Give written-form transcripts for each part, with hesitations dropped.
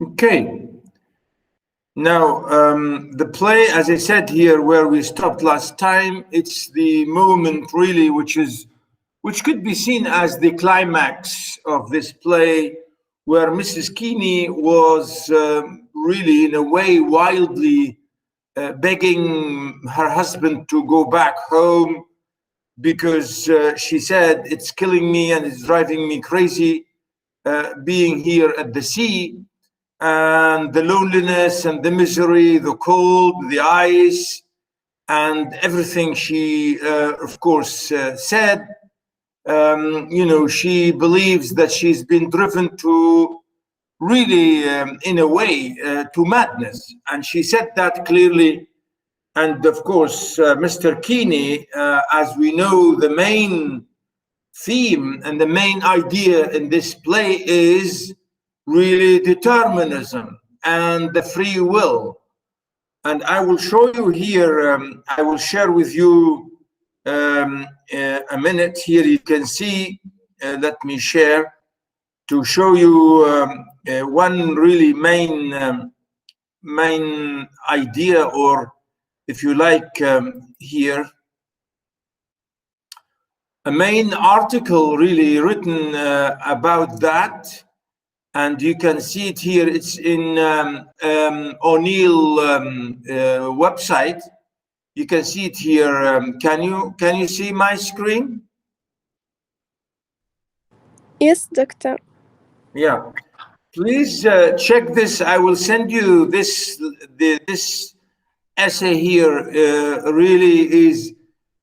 Okay. Now, the play, as I said here, where we stopped last time, it's the moment really which could be seen as the climax of this play, where Mrs. Keeney was really, in a way, wildly begging her husband to go back home because she said, it's killing me and it's driving me crazy being here at the sea, and the loneliness and the misery, the cold, the ice, and everything she, of course, said. She believes that she's been driven to really, in a way, to madness. And she said that clearly. And of course, Mr. Keeney, as we know, the main theme and the main idea in this play is really determinism and the free will. And I will show you here, I will share with you a minute here. You can see, let me share to show you one really main idea, or if you like, here, a main article really written about that. And you can see it here. It's in O'Neill website. You can see it here. Can you see my screen? Yes, doctor. Yeah. Please check this. I will send you this. This essay here really is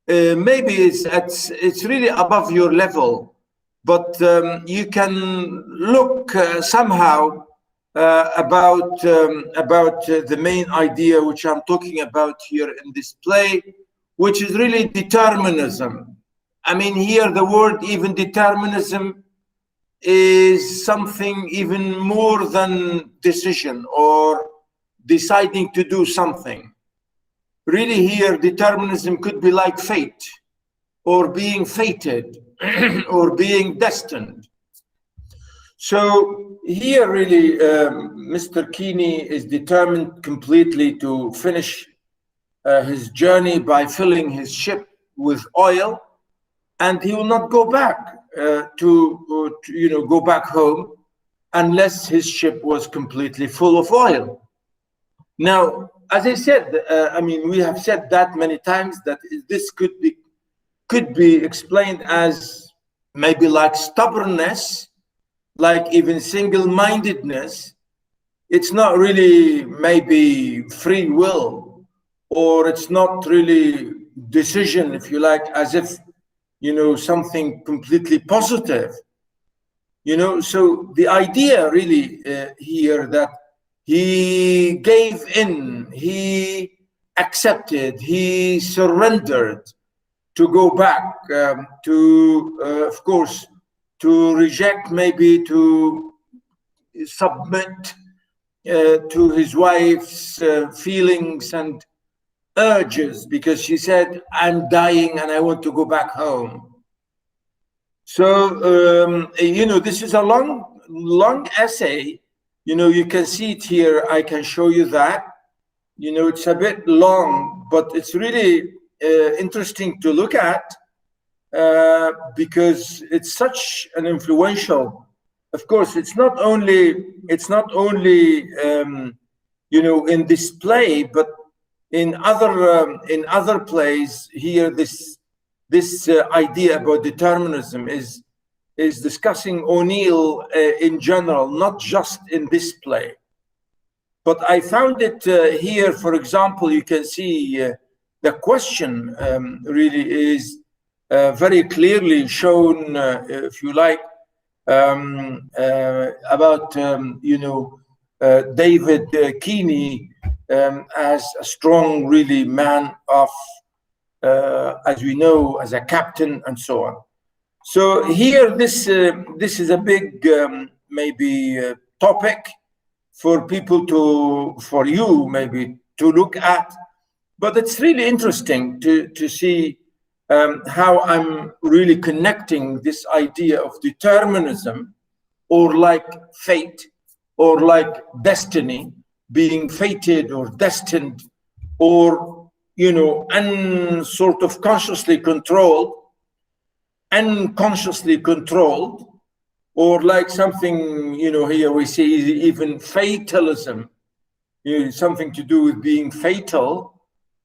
maybe it's really above your level. But you can look somehow about the main idea which I'm talking about here in this play, which is really determinism. I mean, here the word even determinism is something even more than decision or deciding to do something. Really here, determinism could be like fate or being fated or being destined. So here really, Mr. Keeney is determined completely to finish his journey by filling his ship with oil, and he will not go back to go back home unless his ship was completely full of oil. Now, as I said, I mean, we have said that many times that this could be explained as maybe like stubbornness, like even single-mindedness. It's not really maybe free will, or it's not really decision, if you like, as if, something completely positive. So the idea really here that he gave in, he accepted, he surrendered to go back, of course, to reject, maybe to submit to his wife's feelings and urges, because she said, I'm dying and I want to go back home. So, this is a long essay. You can see it here. I can show you that. It's a bit long, but it's really interesting to look at because it's such an influential. Of course, it's not only in this play, but in other plays here. This idea about determinism is discussing O'Neill in general, not just in this play. But I found it here, for example, you can see the question really is very clearly shown, if you like, about, David Keeney as a strong, really man of, as we know, as a captain and so on. So here, this is a big, maybe topic for people for you maybe to look at, but it's really interesting to see how I'm really connecting this idea of determinism, or like fate, or like destiny, being fated or destined, or, you know, sort of unconsciously controlled, or like something, you know, here we see even fatalism, you know, something to do with being fatal,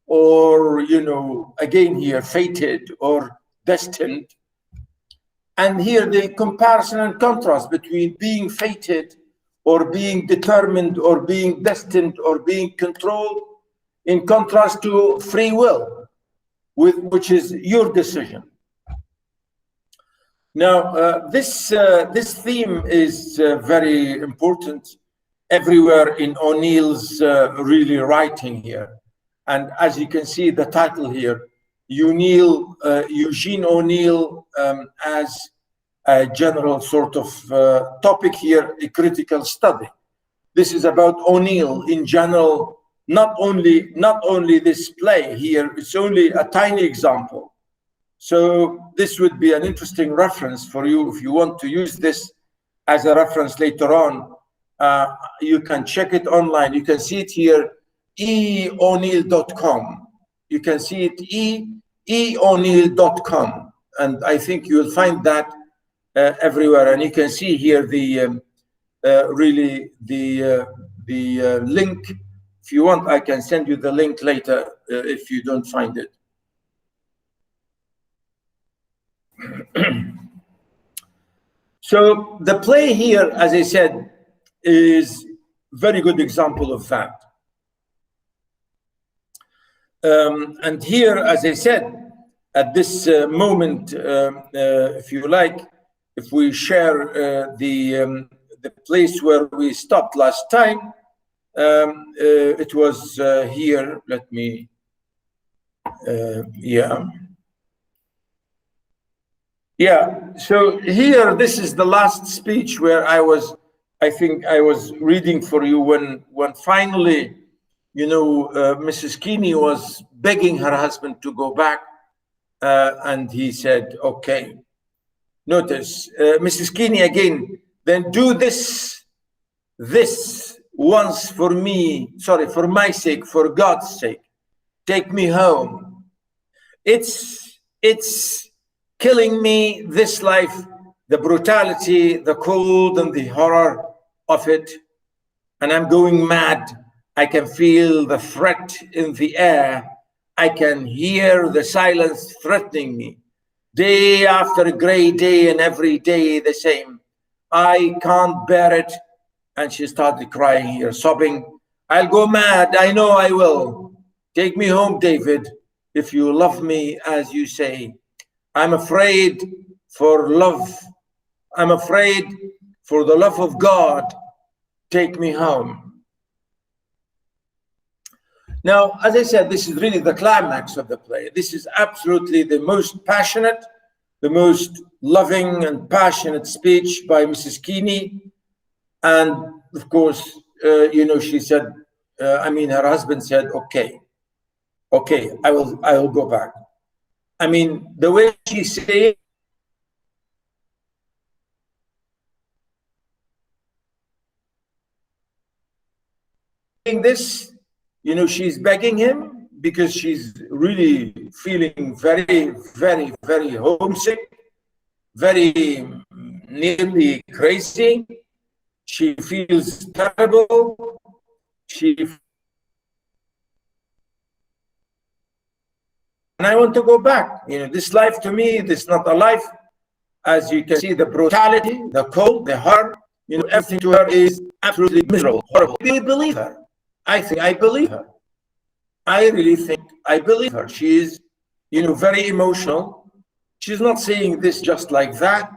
or, you know, again here, fated or destined. And here the comparison and contrast between being fated or being determined or being destined or being controlled, in contrast to free will, which is your decision. Now, this theme is very important everywhere in O'Neill's really writing here. And as you can see, the title here, Eugene O'Neill as a general sort of topic here, a critical study. This is about O'Neill in general, not only this play here, it's only a tiny example. So this would be an interesting reference for you if you want to use this as a reference later on. You can check it online. You can see it here, eo'neill.com. You can see it, eo'neill.com. And I think you'll find that everywhere. And you can see here the really the link. If you want, I can send you the link later if you don't find it. So the play here, as I said, is a very good example of that. And here, as I said, at this moment, if you like, if we share the place where we stopped last time, it was here. Let me, Yeah, so here, this is the last speech where I think I was reading for you when finally, you know, Mrs. Keeney was begging her husband to go back, and he said, okay. Notice, Mrs. Keeney again, then do this once for me, sorry, for my sake, for God's sake, take me home. It's killing me, this life, the brutality, the cold and the horror of it, and I'm going mad. I can feel the threat in the air. I can hear the silence threatening me. Day after a gray day and every day the same. I can't bear it. And she started crying here, sobbing. I'll go mad, I know I will. Take me home, David, if you love me as you say. I'm afraid for love. I'm afraid for the love of God. Take me home. Now, as I said, this is really the climax of the play. This is absolutely the most passionate, the most loving and passionate speech by Mrs. Keeney. And of course, you know, she said, I mean, her husband said, okay, I will go back. I mean, the way she said this, you know, she's begging him because she's really feeling very, very, very homesick, very nearly crazy. She feels terrible. And I want to go back. You know, this life to me, this is not a life. As you can see, the brutality, the cold, the horror, you know, everything to her is absolutely miserable, horrible. Do you believe her? I think I believe her. I really think I believe her. She is, you know, very emotional. She's not saying this just like that.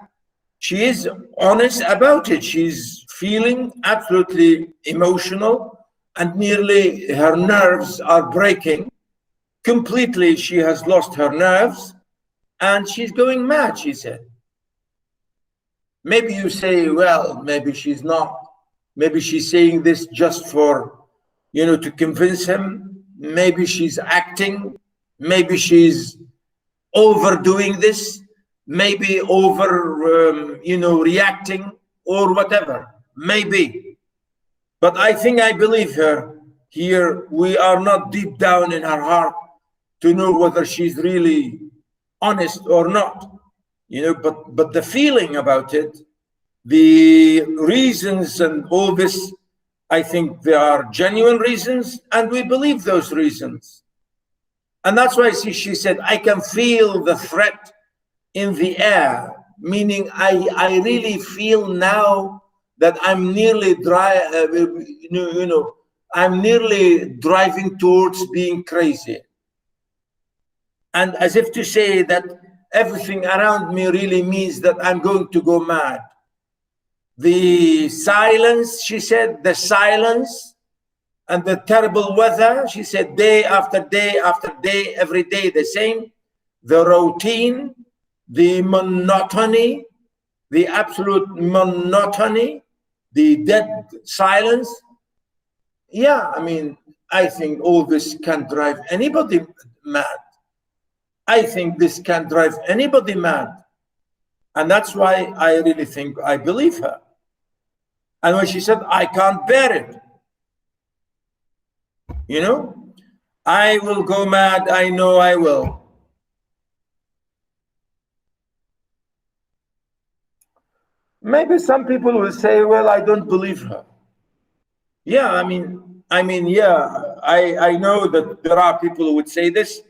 She is honest about it. She's feeling absolutely emotional and nearly her nerves are breaking. Completely, she has lost her nerves and she's going mad, she said. Maybe you say, well, maybe she's not. Maybe she's saying this just for, you know, to convince him. Maybe she's acting. Maybe she's overdoing this. Maybe you know, reacting or whatever. Maybe. But I think I believe her. Here, we are not deep down in her heart to know whether she's really honest or not, you know, but the feeling about it, the reasons and all this, I think they are genuine reasons, and we believe those reasons. And that's why she said, I can feel the threat in the air, meaning I really feel now that I'm nearly I'm nearly driving towards being crazy. And as if to say that everything around me really means that I'm going to go mad. The silence, she said, the silence and the terrible weather, she said, day after day after day, every day the same, the routine, the monotony, the absolute monotony, the dead silence. Yeah, I mean, I think all this can drive anybody mad. I think this can drive anybody mad. And that's why I really think I believe her. And when she said, I can't bear it, you know, I will go mad, I know I will. Maybe some people will say, well, I don't believe her. Yeah, I mean, yeah, I know that there are people who would say this,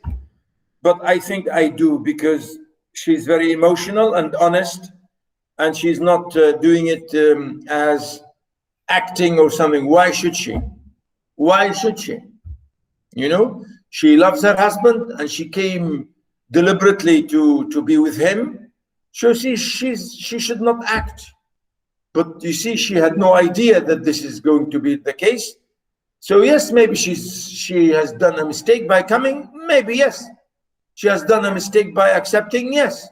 but I think I do, because she's very emotional and honest, and she's not doing it as acting or something. Why should she? Why should she? You know, she loves her husband and she came deliberately to be with him. So she should not act. But you see, she had no idea that this is going to be the case. So yes, maybe she has done a mistake by coming. Maybe yes. She has done a mistake by accepting. Yes.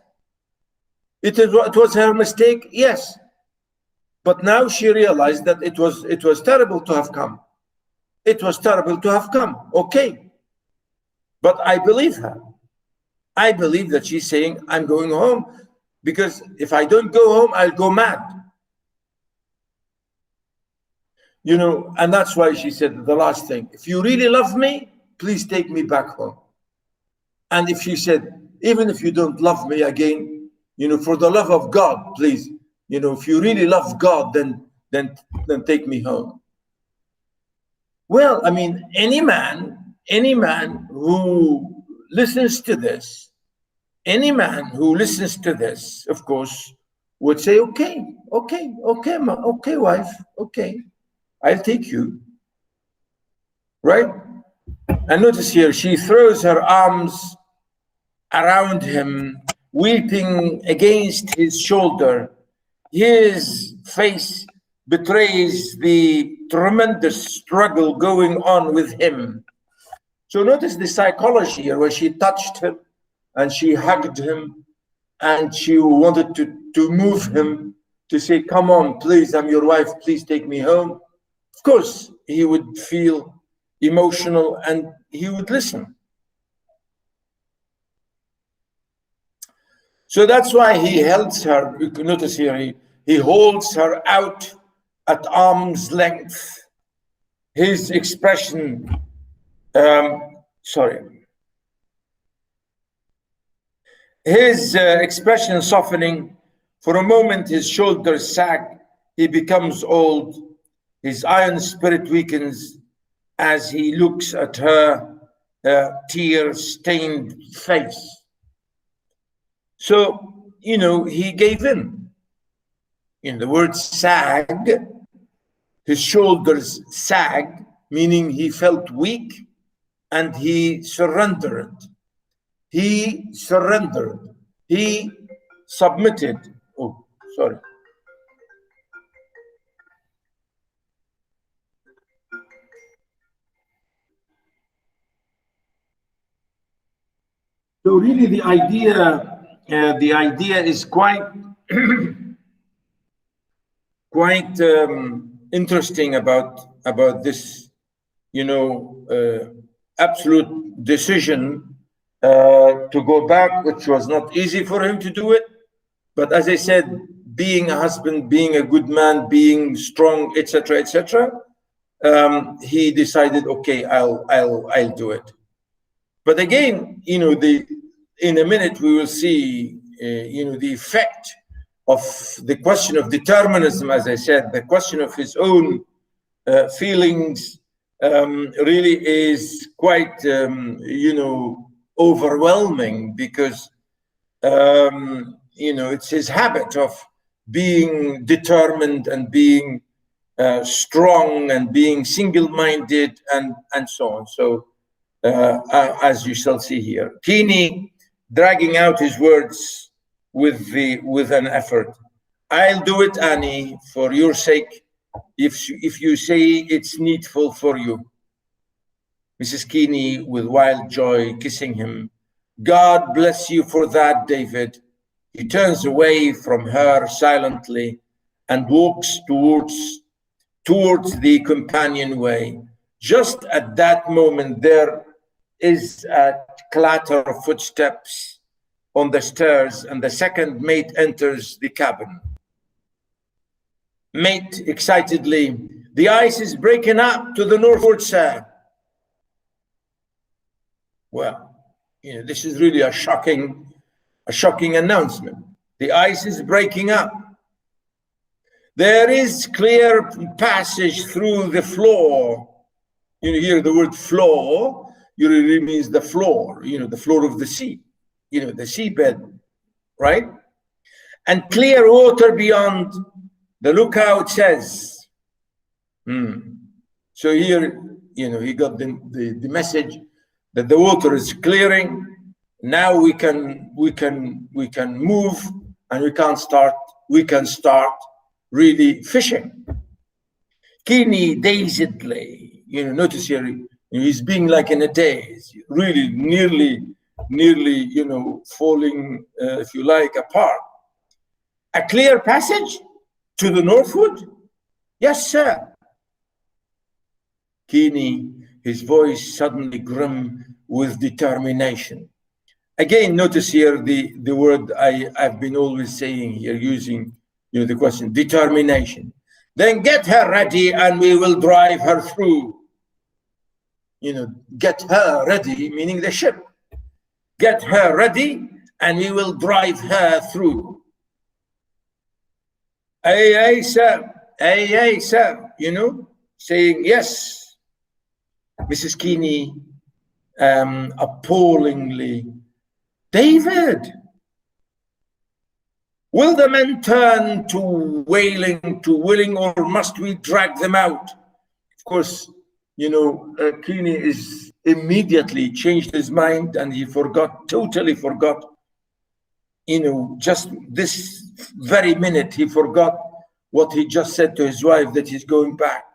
It was her mistake. Yes. But now she realized that it was terrible to have come. It was terrible to have come. Okay. But I believe her. I believe that she's saying, I'm going home, because if I don't go home, I'll go mad. You know, and that's why she said the last thing, if you really love me, please take me back home. And if she said, even if you don't love me again, you know, for the love of God, please, you know, if you really love God, then take me home. Well, I mean, any man who listens to this, of course, would say, okay, wife, okay, I'll take you, right? And notice here, she throws her arms around him, weeping against his shoulder. His face betrays the tremendous struggle going on with him. So notice the psychology here, where she touched him and she hugged him and she wanted to move him to say, come on, please, I'm your wife, please take me home. Of course, he would feel emotional and he would listen. So that's why he holds her. You can notice here, he holds her out at arm's length. His expression, his expression softening. For a moment, his shoulders sag. He becomes old. His iron spirit weakens as he looks at her tear-stained face. So, you know, he gave in. In the word sag, his shoulders sag, meaning he felt weak, and he surrendered. He surrendered. He submitted. Oh, sorry. So really the idea is quite quite interesting about this, you know, absolute decision to go back, which was not easy for him to do it. But as I said, being a husband, being a good man, being strong, etc., etc., he decided, okay, I'll do it. But again, you know, in a minute we will see, you know, the effect of the question of determinism. As I said, the question of his own feelings really is quite, you know, overwhelming, because you know, it's his habit of being determined and being strong and being single-minded and so on. So as you shall see here, Keeney dragging out his words with an effort. I'll do it, Annie, for your sake, if you say it's needful for you. Mrs. Keeney, with wild joy, kissing him. God bless you for that, David. He turns away from her silently and walks towards the companionway. Just at that moment, there is a clatter of footsteps on the stairs, and the second mate enters the cabin. Mate excitedly, the ice is breaking up to the northward, sir. Well, you know, this is really a shocking announcement. The ice is breaking up. There is clear passage through the floor. You hear the word floor, it really means the floor, you know, the floor of the sea, you know, the seabed, right? And clear water beyond. The lookout says. So here, you know, he got the message that the water is clearing. Now we can move, and we can start really fishing. Keeney dazedly, you know, notice here, he's being like in a daze, really nearly, you know, falling, if you like, apart. A clear passage to the northward? Yes, sir. Keeney, his voice suddenly grim with determination. Again, notice here the word I've been always saying here, using, you know, the question, determination. Then get her ready and we will drive her through. You know, get her ready, meaning the ship. Get her ready and we will drive her through. Aye, sir. Aye, sir. You know, saying yes. Mrs. Keeney, appallingly, David, will the men turn to wailing, to willing, or must we drag them out? Of course, you know, Keeney is immediately changed his mind, and he totally forgot, you know, just this very minute, he forgot what he just said to his wife, that he's going back.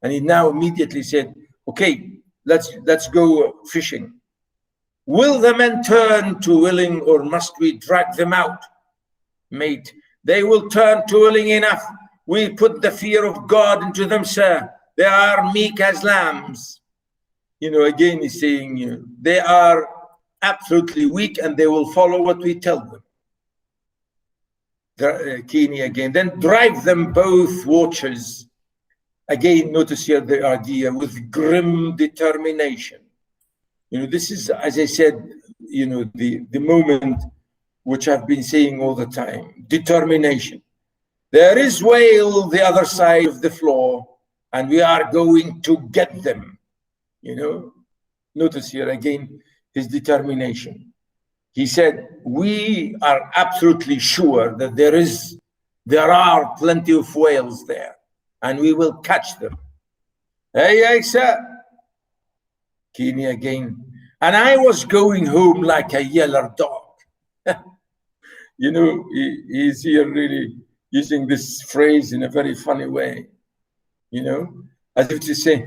And he now immediately said, okay, let's go fishing. Will the men turn to willing, or must we drag them out? Mate, they will turn to willing enough. We put the fear of God into them, sir. They are meek as lambs. You know, again, he's saying, you know, they are absolutely weak and they will follow what we tell them. Keeney again, then drive them both watches. Again, notice here the idea with grim determination. You know, this is, as I said, you know, the moment which I've been saying all the time, determination. There is whale the other side of the floor, and we are going to get them. You know, notice here again his determination. He said, we are absolutely sure that there are plenty of whales there, and we will catch them. Aye, sir. Keeney again. And I was going home like a yeller dog. You know, he's here really using this phrase in a very funny way, you know, as if to say,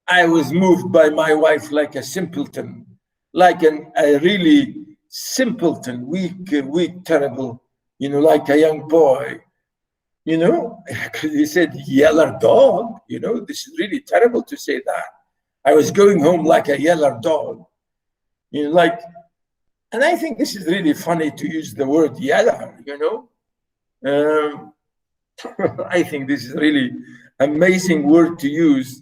I was moved by my wife like a simpleton, like a really simpleton, weak, terrible, you know, like a young boy, you know. He said, yeller dog, you know, this is really terrible to say that. I was going home like a yeller dog, you know, like, and I think this is really funny to use the word yeller, you know. I think this is really amazing word to use.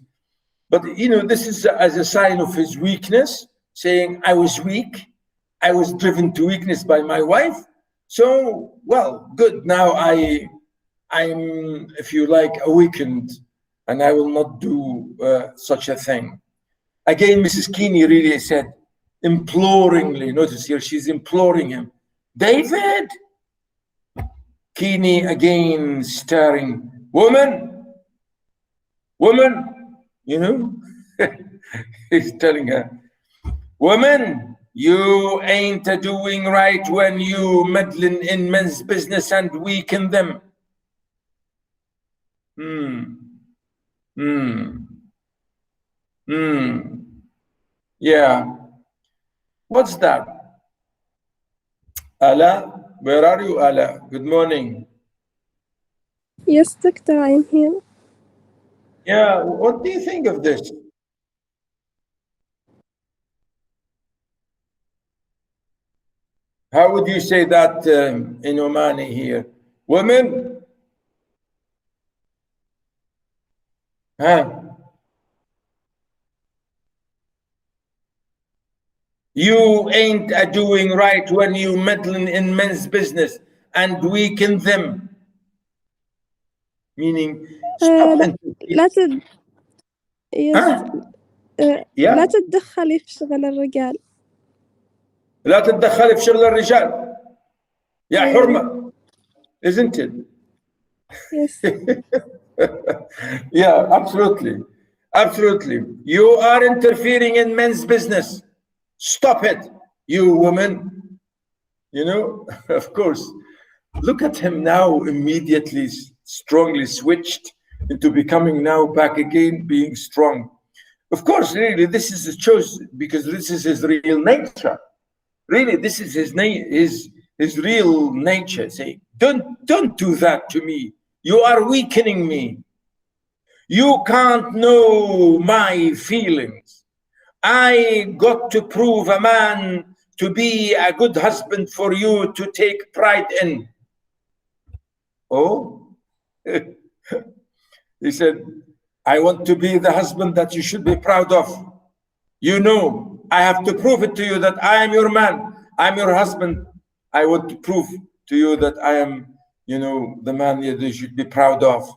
But, you know, this is as a sign of his weakness, saying, I was weak. I was driven to weakness by my wife. So, well, good. Now I'm, if you like, awakened, and I will not do such a thing. Again, Mrs. Keeney really said, imploringly, notice here, she's imploring him, David. Keeney again staring, woman, you know, he's telling her, woman, you ain't doing right when you meddling in men's business and weaken them. Yeah. What's that? Ala, where are you, Ala? Good morning. Yes, doctor, I'm here. Yeah, what do you think of this? How would you say that in Omani here? Women? Huh? You ain't doing right when you meddling in men's business and weaken them. Meaning, stop لا لا تتدخلي في شغل الرجال. لا تتدخلي في شغل الرجال. يا حرمة. Isn't it? Yes. Yeah, absolutely. Absolutely. You are interfering in men's business. Stop it, you woman. You know, of course. Look at him now, immediately strongly switched into becoming now back again, being strong. Of course, really, this is his choice because this is his real nature. Really, this is his real nature. Say, don't do that to me. You are weakening me. You can't know my feelings. I got to prove a man to be a good husband for you to take pride in. Oh, he said, I want to be the husband that you should be proud of. You know, I have to prove it to you that I am your man. I'm your husband. I want to prove to you that I am, you know, the man you should be proud of.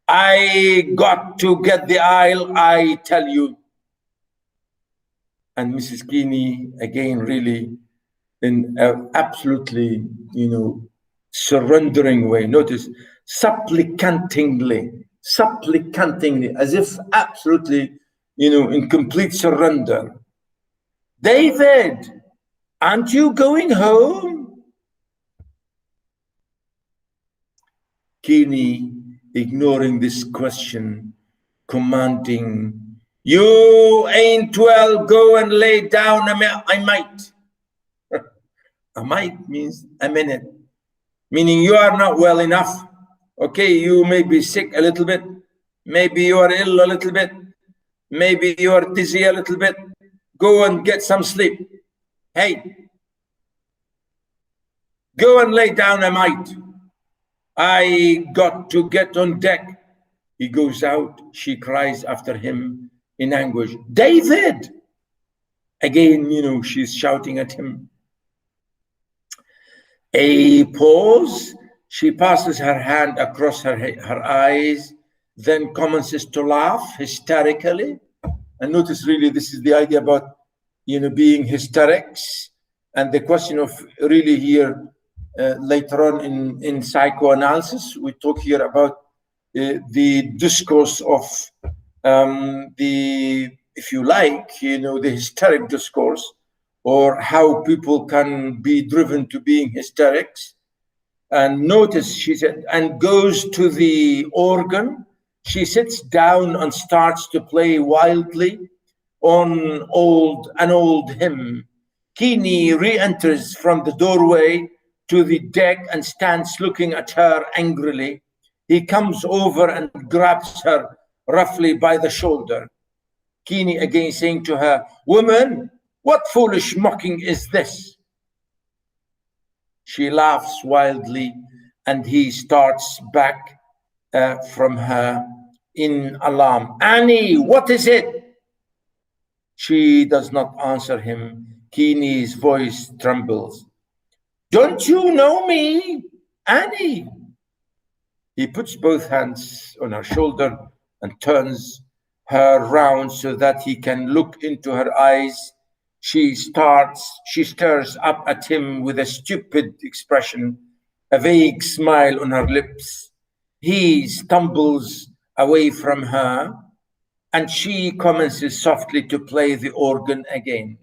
I got to get the aisle, I tell you. And Mrs. Keeney, again, really in an absolutely, you know, surrendering way. Notice, supplicantingly, as if absolutely, you know, in complete surrender. David, aren't you going home? Keeney, ignoring this question, commanding, you ain't well, go and lay down. I might. A might means a minute, meaning you are not well enough. Okay, you may be sick a little bit. Maybe you are ill a little bit. Maybe you are dizzy a little bit. Go and get some sleep. Hey, go and lay down a mite. I got to get on deck. He goes out. She cries after him in anguish. David! Again, you know, she's shouting at him. A pause. She passes her hand across her eyes, then commences to laugh hysterically. And notice, really, this is the idea about, you know, being hysterics. And the question of really here, later on in psychoanalysis, we talk here about the discourse of if you like, you know, the hysteric discourse, or how people can be driven to being hysterics. And notice, she said, and goes to the organ. She sits down and starts to play wildly on an old hymn. Keeney re-enters from the doorway to the deck and stands looking at her angrily. He comes over and grabs her roughly by the shoulder. Keeney again saying to her, woman, what foolish mocking is this? She laughs wildly and he starts back from her in alarm. Annie, what is it? She does not answer him. Keeny's voice trembles. Don't you know me, Annie? He puts both hands on her shoulder and turns her round so that he can look into her eyes. She stares up at him with a stupid expression, a vague smile on her lips. He stumbles away from her, and she commences softly to play the organ again.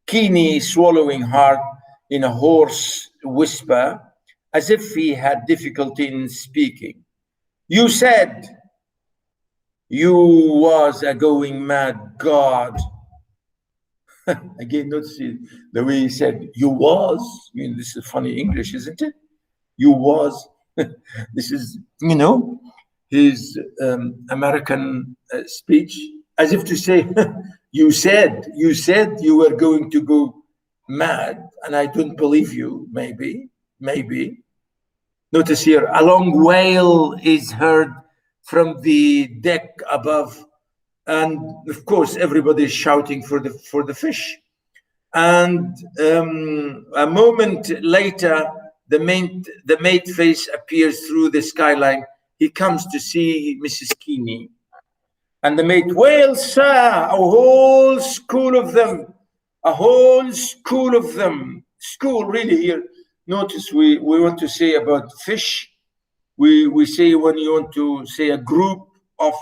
Keeny swallowing hard in a hoarse whisper, as if he had difficulty in speaking. You said you was a going mad, God. Again, notice the way he said, you was. I mean, this is funny English, isn't it? You was. This is, his American speech, as if to say, you said you were going to go mad, and I don't believe you, maybe. Notice here, a long wail is heard from the deck above, and of course, everybody is shouting for the fish. And a moment later, the mate face appears through the skyline. He comes to see Mrs. Keeny. And the mate, well, sir, a whole school of them. School, really, here. Notice we want to say about fish. We say when you want to say a group of,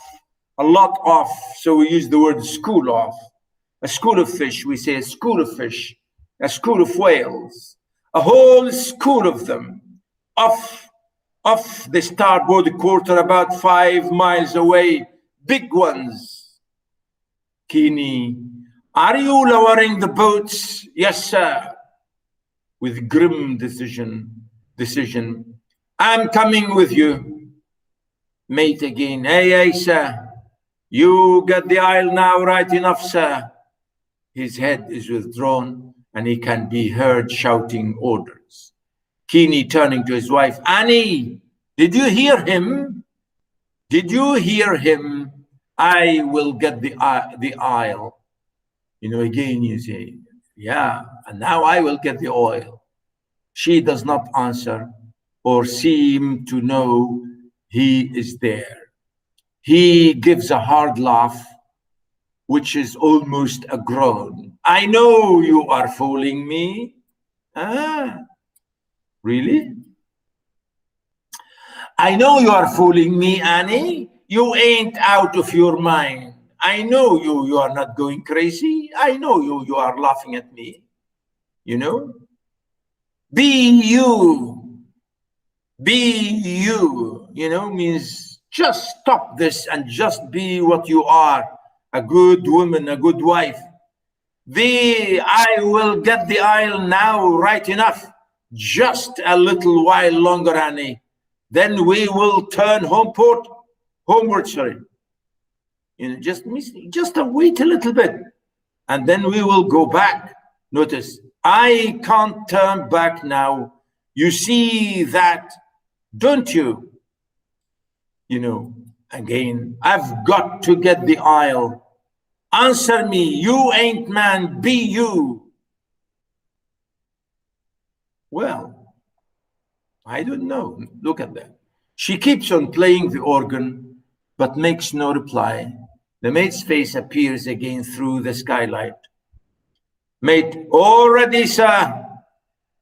a lot of, so we use the word school of. A school of fish, we say a school of fish. A school of whales. A whole school of them. Off the starboard quarter, about 5 miles away. Big ones. Keeny, are you lowering the boats? Yes, sir. With grim decision. I'm coming with you. Mate again. Hey, sir. You get the aisle now, right enough, sir. His head is withdrawn and he can be heard shouting orders. Keeny turning to his wife. Annie, did you hear him? I will get the aisle. Again you say, yeah, and now I will get the oil. She does not answer or seem to know he is there. He gives a hard laugh, which is almost a groan. I know you are fooling me. Really? I know you are fooling me, Annie. You ain't out of your mind. I know you are not going crazy. I know you are laughing at me. Be you, means just stop this and just be what you are, a good woman, a good wife. I will get the aisle now, right enough. Just a little while longer, Annie. Then we will turn homeward, sorry. Just wait a little bit. And then we will go back. Notice, I can't turn back now. You see that, don't you? Again, I've got to get the aisle. Answer me, you ain't man, be you. Well, I don't know. Look at that. She keeps on playing the organ, but makes no reply. The mate's face appears again through the skylight. Mate, all ready, sir.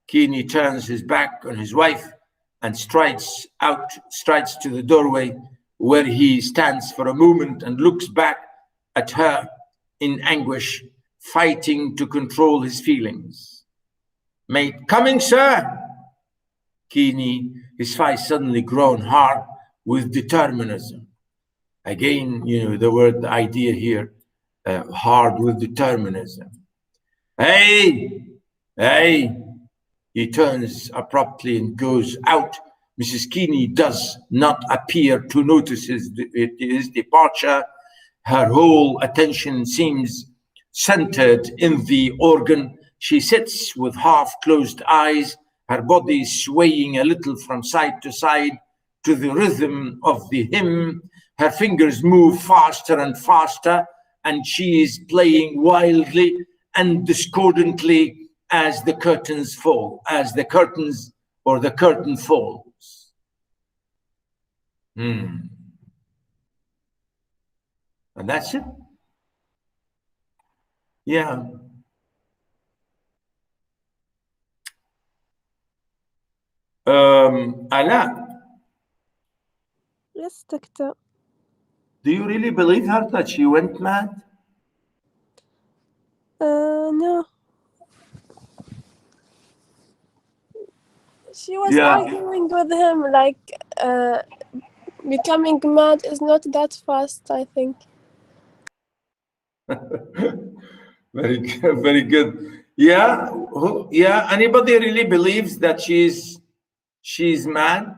Keeny turns his back on his wife and strides to the doorway, where he stands for a moment and looks back at her in anguish, fighting to control his feelings. Mate, coming, sir. Keeny, his face suddenly grown hard with determinism. Again, the idea here, hard with determinism. Hey, he turns abruptly and goes out. Mrs. Keeny does not appear to notice his departure. Her whole attention seems centered in the organ. She sits with half-closed eyes, her body swaying a little from side to side to the rhythm of the hymn. her fingers move faster and faster, and she is playing wildly and discordantly as the curtains fall, as the curtains or the curtain falls. And that's it. Yeah. Ala, Yes, doctor. do you really believe her that she went mad? No. She was arguing with him, like, becoming mad is not that fast, I think. Very good, very good. Yeah, yeah. Anybody really believes that she's mad?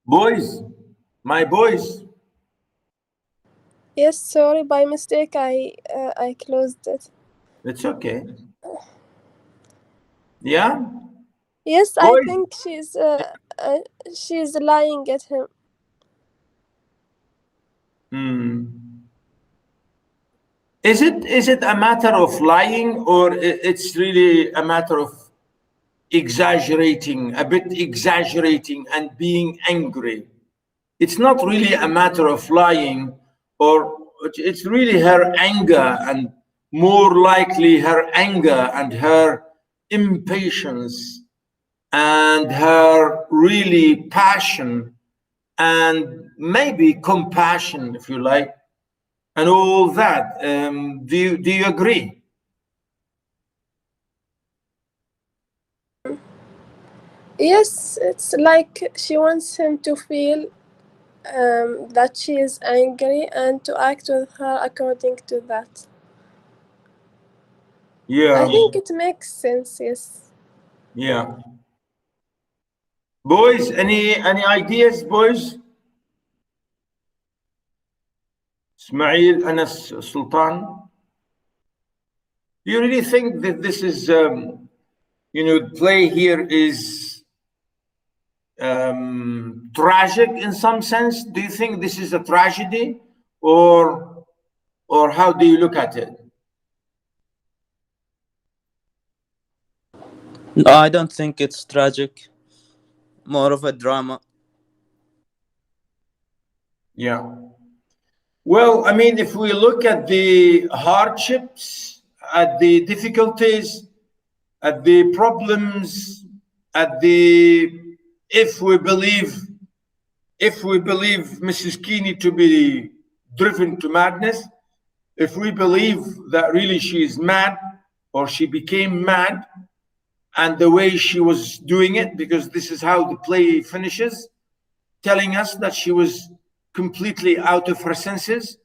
Boys, my boys. Yes, sorry, by mistake I closed it. It's okay. Yeah. Yes, Boys. I think she's lying at him. Is it a matter of lying, or it's really a matter of exaggerating, a bit exaggerating and being angry? It's not really a matter of lying, or it's really her anger, and more likely her anger and her impatience and her really passion and maybe compassion, if you like, and all that. Do you agree? Yes, it's like she wants him to feel that she is angry and to act with her according to that. Yeah. I think it makes sense, yes. Yeah. Boys, any ideas, boys? Ismail, Anas, Sultan? Do you really think that this is, play here is tragic in some sense? Do you think this is a tragedy, or how do you look at it? No, I don't think it's tragic. More of a drama. Yeah. Well, I mean, if we look at the hardships, at the difficulties, at the problems, if we believe Mrs. Keeney to be driven to madness, if we believe that really she is mad or she became mad, and the way she was doing it, because this is how the play finishes, telling us that she was completely out of her senses.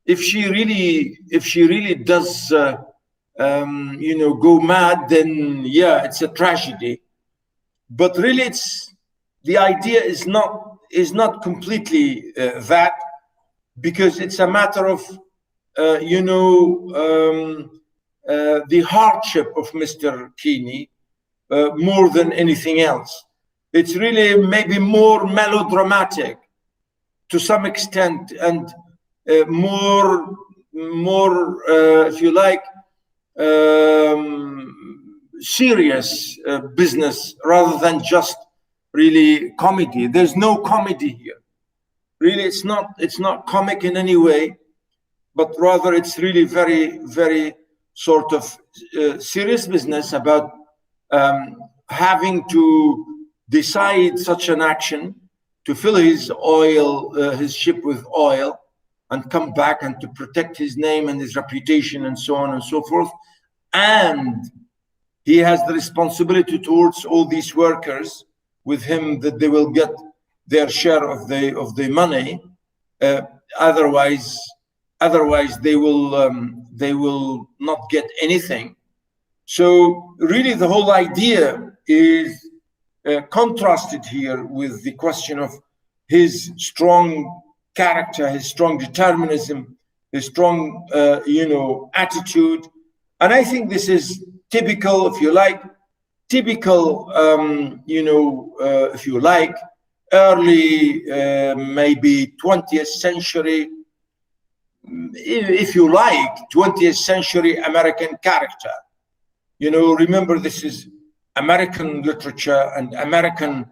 If she really does go mad, then yeah, it's a tragedy. But really, the idea is not completely that, because it's a matter of the hardship of Mr. Keeney more than anything else. It's really maybe more melodramatic to some extent, and more if you like, serious business, rather than just really comedy. There's no comedy here. Really, it's not comic in any way, but rather it's really very, very sort of serious business about having to decide such an action, to fill his ship with oil and come back, and to protect his name and his reputation and so on and so forth. And he has the responsibility towards all these workers with him, that they will get their share of the money. Otherwise they will not get anything. So really the whole idea is contrasted here with the question of his strong character, his strong determinism, his strong attitude. And I think this is typical, if you like, typical, if you like, early, maybe 20th century, if you like, 20th century American character. Remember, this is American literature and American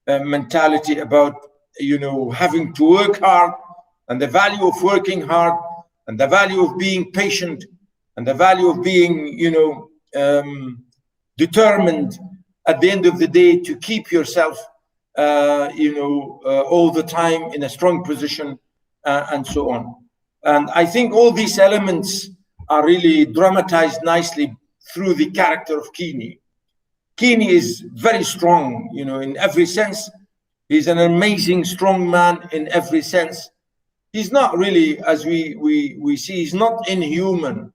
mentality about, having to work hard, and the value of working hard, and the value of being patient, and the value of being, determined at the end of the day to keep yourself, all the time in a strong position, and so on. And I think all these elements are really dramatized nicely through the character of Keeney. Keeney is very strong, in every sense. He's an amazing, strong man in every sense. He's not really, as we see, he's not inhuman.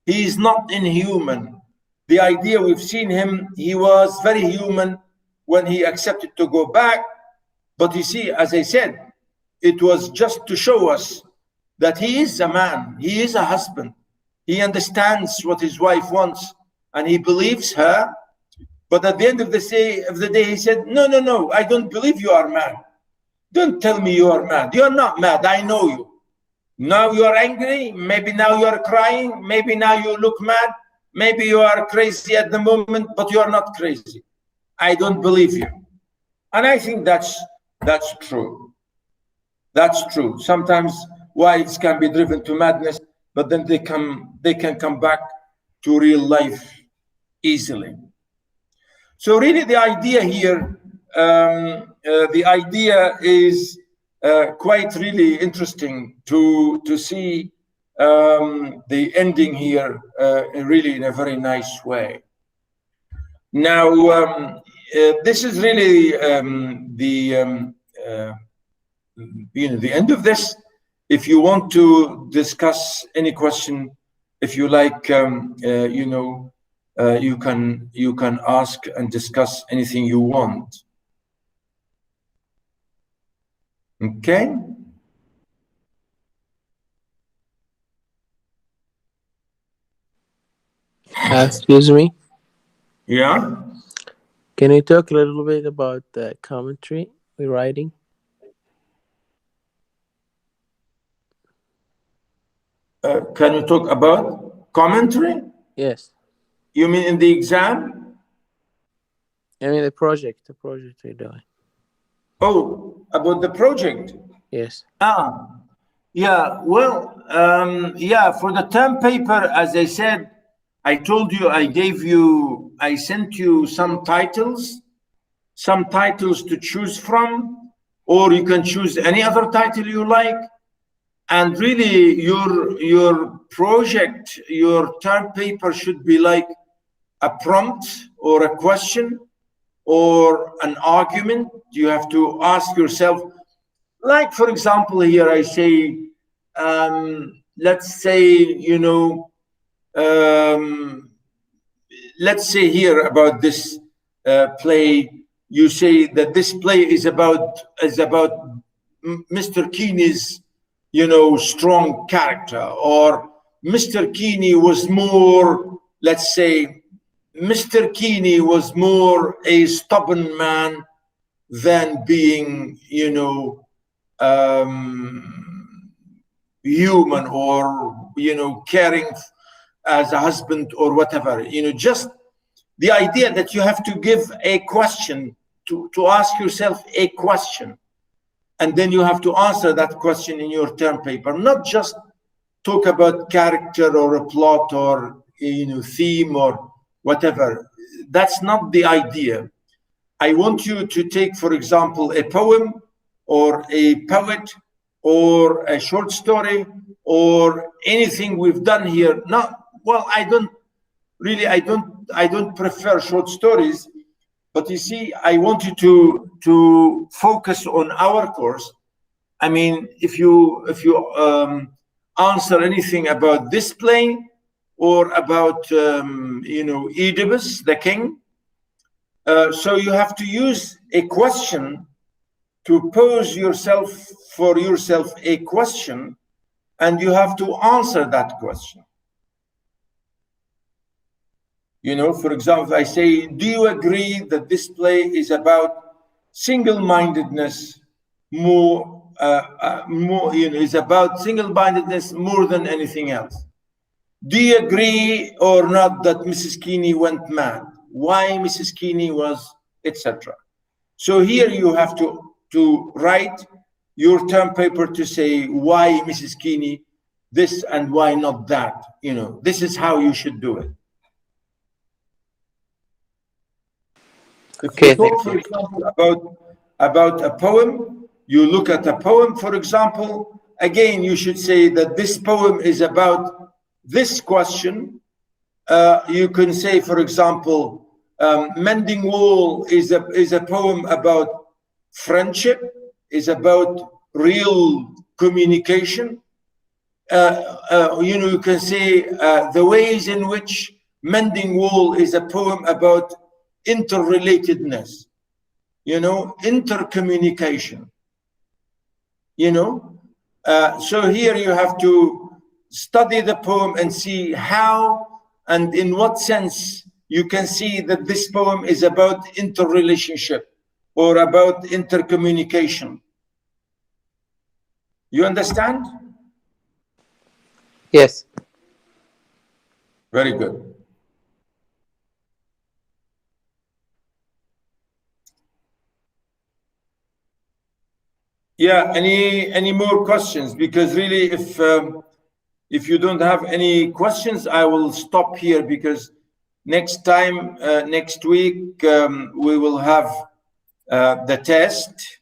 He is not inhuman. The idea, we've seen him, he was very human when he accepted to go back. But you see, as I said, it was just to show us that he is a man, he is a husband. He understands what his wife wants and he believes her. But at the end of the day, he said, no, I don't believe you are mad. Don't tell me you are mad. You are not mad, I know you. Now you are angry, maybe now you are crying, maybe now you look mad, maybe you are crazy at the moment, but you are not crazy. I don't believe you. And I think that's true. That's true. Sometimes wives can be driven to madness, but then they can come back to real life easily. So really the idea here, the idea is quite really interesting to see the ending here really in a very nice way. Now, this is really the end of this. If you want to discuss any question, if you like, you can ask and discuss anything you want. Okay. Excuse me. Yeah. Can you talk a little bit about the commentary we're writing? Can you talk about commentary? Yes. You mean in the exam? I mean the project we're doing. Oh, about the project? Yes. Yeah, well, yeah, for the term paper, as I said, I told you, I sent you some titles to choose from, or you can choose any other title you like. And really your project, your term paper should be like a prompt or a question or an argument. You have to ask yourself, like, for example, here I say, let's say, let's say here about this play, you say that this play is about Mr. Keeney's, strong character, or Mr. Keeney was more, let's say, Mr. Keeney was more a stubborn man than being, human or, caring as a husband or whatever. Just the idea that you have to give a question, to ask yourself a question, and then you have to answer that question in your term paper, not just talk about character or a plot or theme or whatever. That's not the idea. I want you to take, for example, a poem or a poet or a short story or anything we've done here. I don't prefer short stories, but you see, I want you to focus on our course. I mean, if you answer anything about this play or about Oedipus, the king, so you have to use a question to pose for yourself a question, and you have to answer that question. You know, for example, I say, do you agree that this play is about single-mindedness more, you know, is about single-mindedness more than anything else? Do you agree or not that Mrs. Keeney went mad? Why Mrs. Keeney was, etc. So here you have to write your term paper to say why Mrs. Keeney this and why not that. You know, this is how you should do it. If you talk, for example, about a poem, you look at a poem, for example, again, you should say that this poem is about this question. You can say, for example, Mending Wall is a poem about friendship, is about real communication. You know, you can say the ways in which Mending Wall is a poem about interrelatedness, you know, intercommunication, you know. So here you have to study the poem and see how and in what sense you can see that this poem is about interrelationship or about intercommunication. You understand? Yes. Very good. Yeah, any more questions? Because really, if you don't have any questions, I will stop here, because next time, next week, we will have the test.